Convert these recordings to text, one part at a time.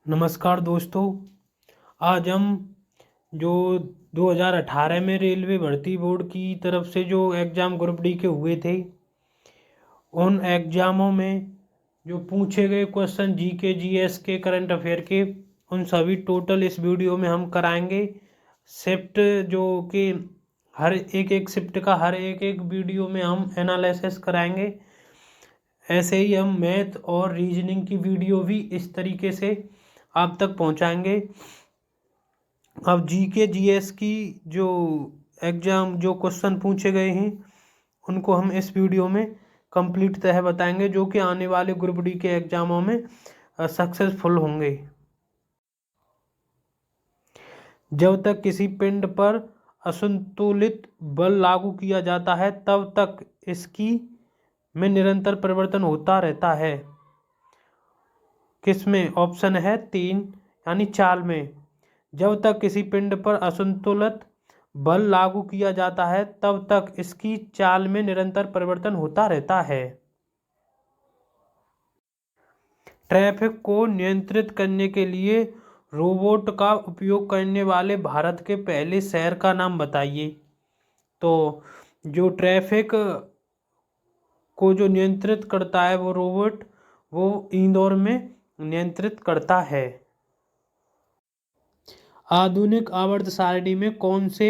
नमस्कार दोस्तों। आज हम जो 2018 में रेलवे भर्ती बोर्ड की तरफ से जो एग्ज़ाम ग्रुप डी के हुए थे, उन एग्ज़ामों में जो पूछे गए क्वेश्चन जीके जीएस के करंट अफेयर के, उन सभी टोटल इस वीडियो में हम कराएंगे। शिफ्ट जो कि हर एक शिफ्ट का हर एक वीडियो में हम एनालिसिस कराएंगे। ऐसे ही हम मैथ और रीजनिंग की वीडियो भी इस तरीके से आप तक पहुंचाएंगे। अब जीके जीएस की जो एग्ज़ाम जो क्वेश्चन पूछे गए हैं, उनको हम इस वीडियो में कंप्लीट तरह बताएंगे, जो कि आने वाले ग्रुप डी के एग्ज़ामों में सक्सेसफुल होंगे। जब तक किसी पिंड पर असंतुलित बल लागू किया जाता है, तब तक इसकी में निरंतर परिवर्तन होता रहता है। किसमें? ऑप्शन है 3 यानी चाल में। जब तक किसी पिंड पर असंतुलित बल लागू किया जाता है, तब तक इसकी चाल में निरंतर परिवर्तन होता रहता है। ट्रैफिक को नियंत्रित करने के लिए रोबोट का उपयोग करने वाले भारत के पहले शहर का नाम बताइए। तो जो ट्रैफिक को जो नियंत्रित करता है वो रोबोट, वो इंदौर में नियंत्रित करता है। आधुनिक आवर्त सारणी में कौन से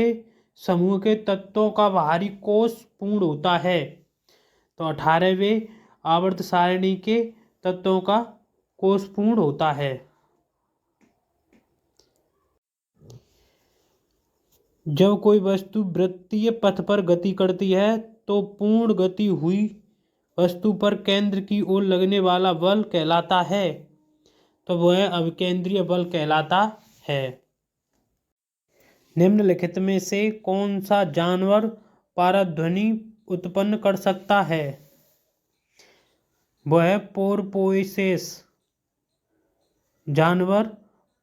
समूह के तत्वों का बाहरी कोष पूर्ण होता है? तो 18वें आवर्त सारणी के तत्वों का कोष पूर्ण होता है। जब कोई वस्तु वृत्तीय पथ पर गति करती है, तो पूर्ण गति हुई वस्तु पर केंद्र की ओर लगने वाला बल कहलाता है। तो वह अभिकेंद्रीय बल कहलाता है। निम्नलिखित में से कौन सा जानवर पारध्वनि उत्पन्न कर सकता है? वह पोरपोइसेस जानवर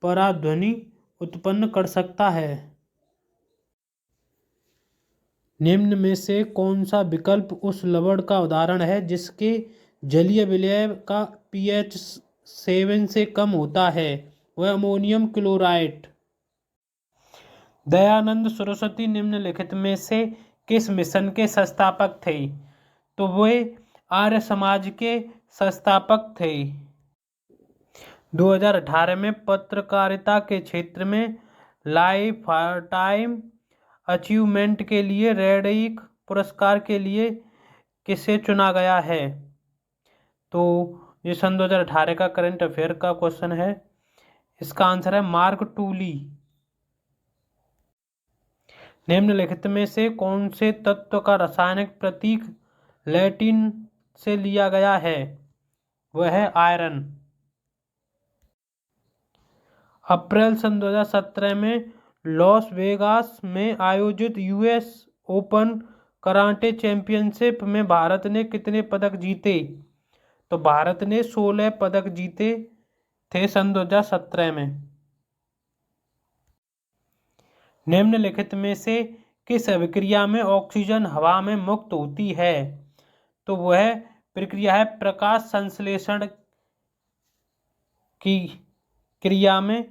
पराध्वनि उत्पन्न कर सकता है। निम्न में से कौन सा विकल्प उस लवण का उदाहरण है जिसके जलीय विलय का pH 7 से कम होता है? वह अमोनियम क्लोराइड। दयानंद सरस्वती निम्नलिखित में से किस मिशन के संस्थापक थे? तो वे आर्य समाज के संस्थापक थे। 2018 में पत्रकारिता के क्षेत्र में लाइफ टाइम अचीवमेंट के लिए रेडिक पुरस्कार के लिए किसे चुना गया है? तो ये सन 2018 का करंट अफेयर का क्वेश्चन है। इसका आंसर है मार्क टूली। निम्नलिखित में से कौन से तत्व का रासायनिक प्रतीक लैटिन से लिया गया है? वह है आयरन। अप्रैल सन 2017 में लॉस वेगास में आयोजित यूएस ओपन कराटे चैंपियनशिप में भारत ने कितने पदक जीते? तो भारत ने 16 पदक जीते थे सन 2017 में। निम्नलिखित में से किस अभिक्रिया में ऑक्सीजन हवा में मुक्त होती है? तो वह प्रक्रिया है प्रकाश संश्लेषण की क्रिया में,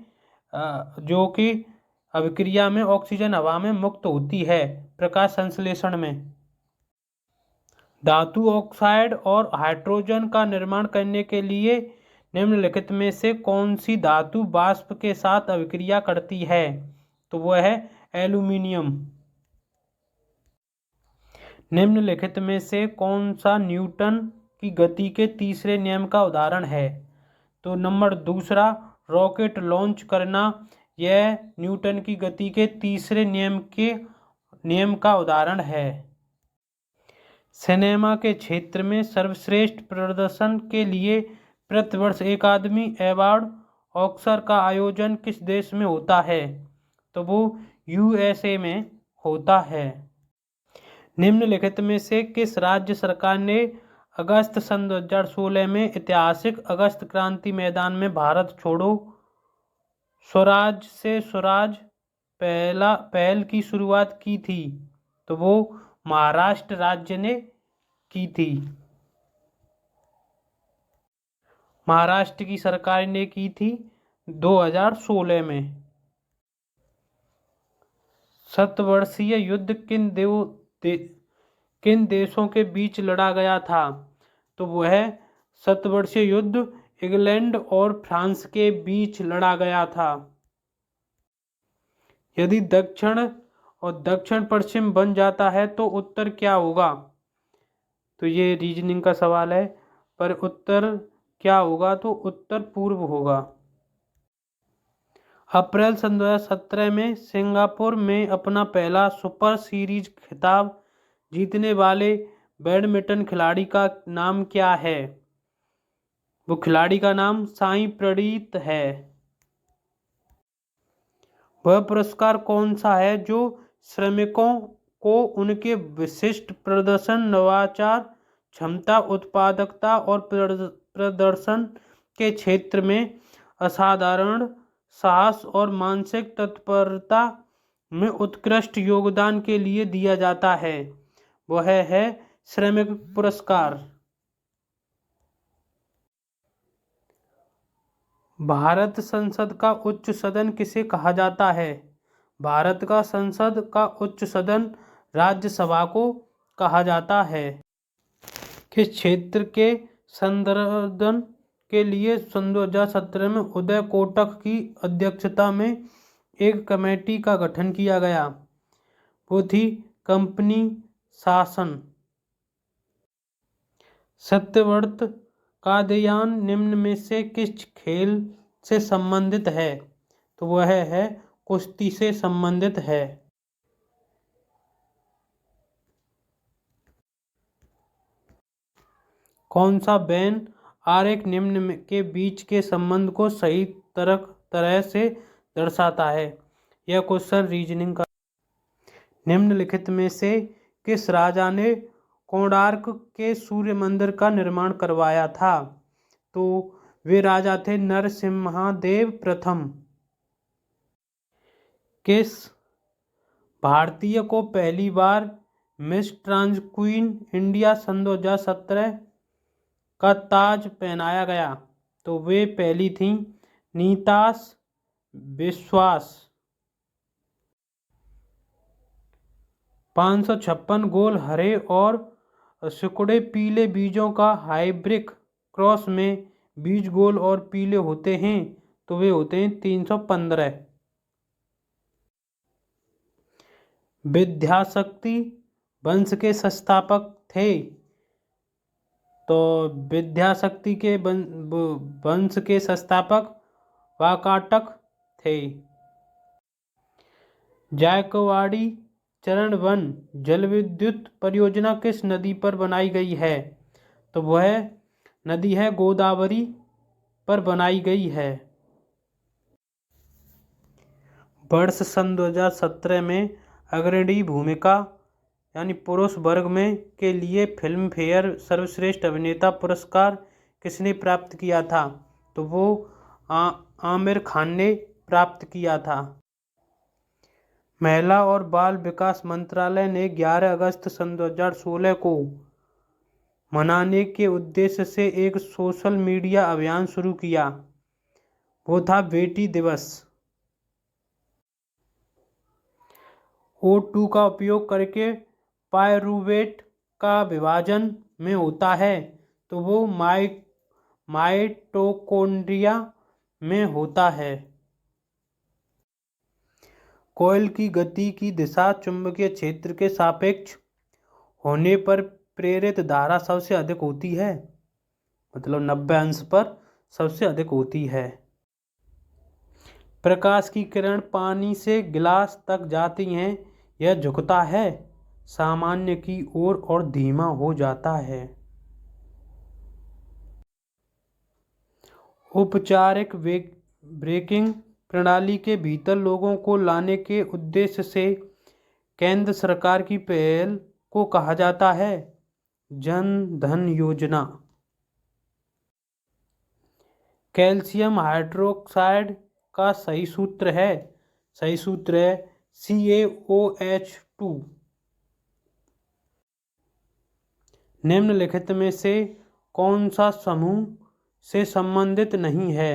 जो कि अभिक्रिया में ऑक्सीजन हवा में मुक्त होती है प्रकाश संश्लेषण में। धातु ऑक्साइड और हाइड्रोजन का निर्माण करने के लिए निम्नलिखित में से कौन सी धातु वाष्प के साथ अभिक्रिया करती है? तो वह है एल्यूमिनियम। निम्नलिखित में से कौन सा न्यूटन की गति के तीसरे नियम का उदाहरण है? तो नंबर 2 रॉकेट लॉन्च करना, यह न्यूटन की गति के तीसरे नियम का उदाहरण है। सिनेमा के क्षेत्र में सर्वश्रेष्ठ प्रदर्शन के लिए प्रतिवर्ष अकादमी अवार्ड ऑस्कर का आयोजन किस देश में होता है? तो वो यूएसए में होता है। निम्नलिखित में से किस राज्य सरकार ने अगस्त सन 2016 में ऐतिहासिक अगस्त क्रांति मैदान में भारत छोड़ो स्वराज से स्वराज पहल की शुरुआत की थी? तो वो महाराष्ट्र राज्य ने की थी। महाराष्ट्र की सरकार ने की थी 2016 में। शतवर्षीय युद्ध किन देशों के बीच लड़ा गया था? तो वह शतवर्षीय युद्ध इंग्लैंड और फ्रांस के बीच लड़ा गया था। यदि दक्षिण और दक्षिण पश्चिम बन जाता है तो उत्तर क्या होगा? तो ये रीजनिंग का सवाल है, पर उत्तर क्या होगा? तो उत्तर पूर्व होगा। अप्रैल सन 2017 में सिंगापुर में अपना पहला सुपर सीरीज खिताब जीतने वाले बैडमिंटन खिलाड़ी का नाम क्या है? वो खिलाड़ी का नाम साई प्रणीत है। वह पुरस्कार कौन सा है जो श्रमिकों को उनके विशिष्ट प्रदर्शन, नवाचार, क्षमता, उत्पादकता और प्रदर्शन के क्षेत्र में असाधारण साहस और मानसिक तत्परता में उत्कृष्ट योगदान के लिए दिया जाता है? वह है श्रमिक पुरस्कार। भारत संसद का उच्च सदन किसे कहा जाता है? भारत का संसद का उच्च सदन राज्यसभा को कहा जाता है। किस क्षेत्र के संवर्धन के लिए सन 2017 में उदय कोटक की अध्यक्षता में एक कमेटी का गठन किया गया? वो थी कंपनी शासन। सत्यव्रत कादयान निम्न में से किस खेल से संबंधित है? तो वह है कुश्ती से संबंधित है। कौन सा वेन आरेख निम्न के बीच के संबंध को सही तरह से दर्शाता है? यह क्वेश्चन रीजनिंग का। निम्नलिखित में से किस राजा ने कोणार्क के सूर्य मंदिर का निर्माण करवाया था? तो वे राजा थे नरसिम्हादेव प्रथम। किस भारतीय को पहली बार मिस ट्रांस क्वीन इंडिया सन 2017 का ताज पहनाया गया? तो वे पहली थीं नीताश विश्वास। 556 गोल हरे और सिकुड़े पीले बीजों का हाइब्रिड क्रॉस में बीज गोल और पीले होते हैं, तो वे होते हैं 315। विद्याशक्ति वंश के संस्थापक थे? तो विद्याशक्ति के वंश के संस्थापक वाकाटक थे। जायकवाड़ी चरण वन जलविद्युत परियोजना किस नदी पर बनाई गई है? तो वह नदी है गोदावरी पर बनाई गई है। वर्ष सन 2017 में अग्रणी भूमिका यानी पुरुष वर्ग में के लिए फिल्म फेयर सर्वश्रेष्ठ अभिनेता पुरस्कार किसने प्राप्त किया था? तो वो आमिर खान ने प्राप्त किया था। महिला और बाल विकास मंत्रालय ने 11 अगस्त सन 2016 को मनाने के उद्देश्य से एक सोशल मीडिया अभियान शुरू किया। वो था बेटी दिवस। O2 का उपयोग करके पायरूवेट का विभाजन में होता है? तो वो माइटोकॉन्ड्रिया में होता है। कॉइल की गति की दिशा चुंबकीय क्षेत्र के सापेक्ष होने पर प्रेरित धारा सबसे अधिक होती है, मतलब 90 अंश पर सबसे अधिक होती है। प्रकाश की किरण पानी से गिलास तक जाती हैं, यह झुकता है सामान्य की ओर और धीमा हो जाता है। औपचारिक ब्रेकिंग प्रणाली के भीतर लोगों को लाने के उद्देश्य से केंद्र सरकार की पहल को कहा जाता है जन धन योजना। कैल्शियम हाइड्रोक्साइड का सही सूत्र है CaOH2। निम्नलिखित में से कौन सा समूह से संबंधित नहीं है?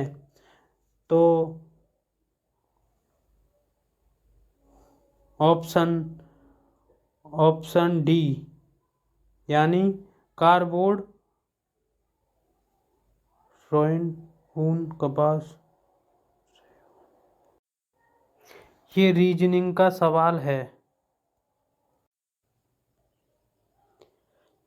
तो ऑप्शन डी यानी कार्डबोर्ड, रोइन, ऊन, कपास। ये रीजनिंग का सवाल है।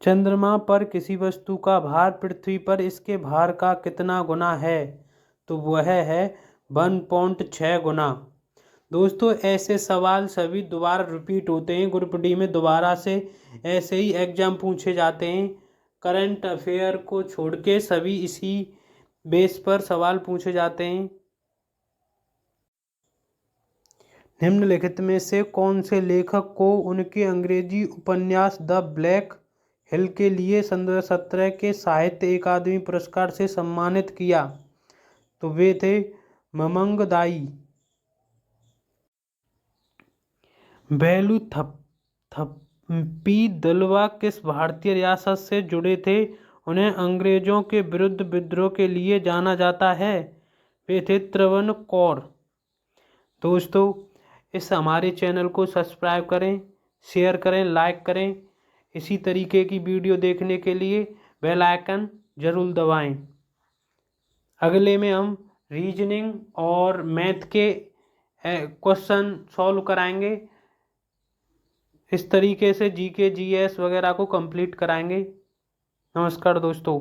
चंद्रमा पर किसी वस्तु का भार पृथ्वी पर इसके भार का कितना गुना है? तो वह है 1.6 गुना। दोस्तों ऐसे सवाल सभी दोबारा रिपीट होते हैं ग्रुप डी में, दोबारा से ऐसे ही एग्जाम पूछे जाते हैं। करंट अफेयर को छोड़ के सभी इसी बेस पर सवाल पूछे जाते हैं। निम्नलिखित में से कौन से लेखक को उनके अंग्रेजी उपन्यास द ब्लैक हिल के लिए 2017 के साहित्य अकादमी पुरस्कार से सम्मानित किया? तो वे थे ममंग दाई। बेलू थप्पी दलवा किस भारतीय रियासत से जुड़े थे? उन्हें अंग्रेजों के विरुद्ध विद्रोह के लिए जाना जाता है। वे थे त्रावणकोर। दोस्तों इस हमारे चैनल को सब्सक्राइब करें, शेयर करें, लाइक करें। इसी तरीके की वीडियो देखने के लिए बेल आइकन जरूर दबाएं। अगले में हम रीजनिंग और मैथ के क्वेश्चन सॉल्व कराएंगे। इस तरीके से जीके जीएस वगैरह को कंप्लीट कराएंगे। नमस्कार दोस्तों।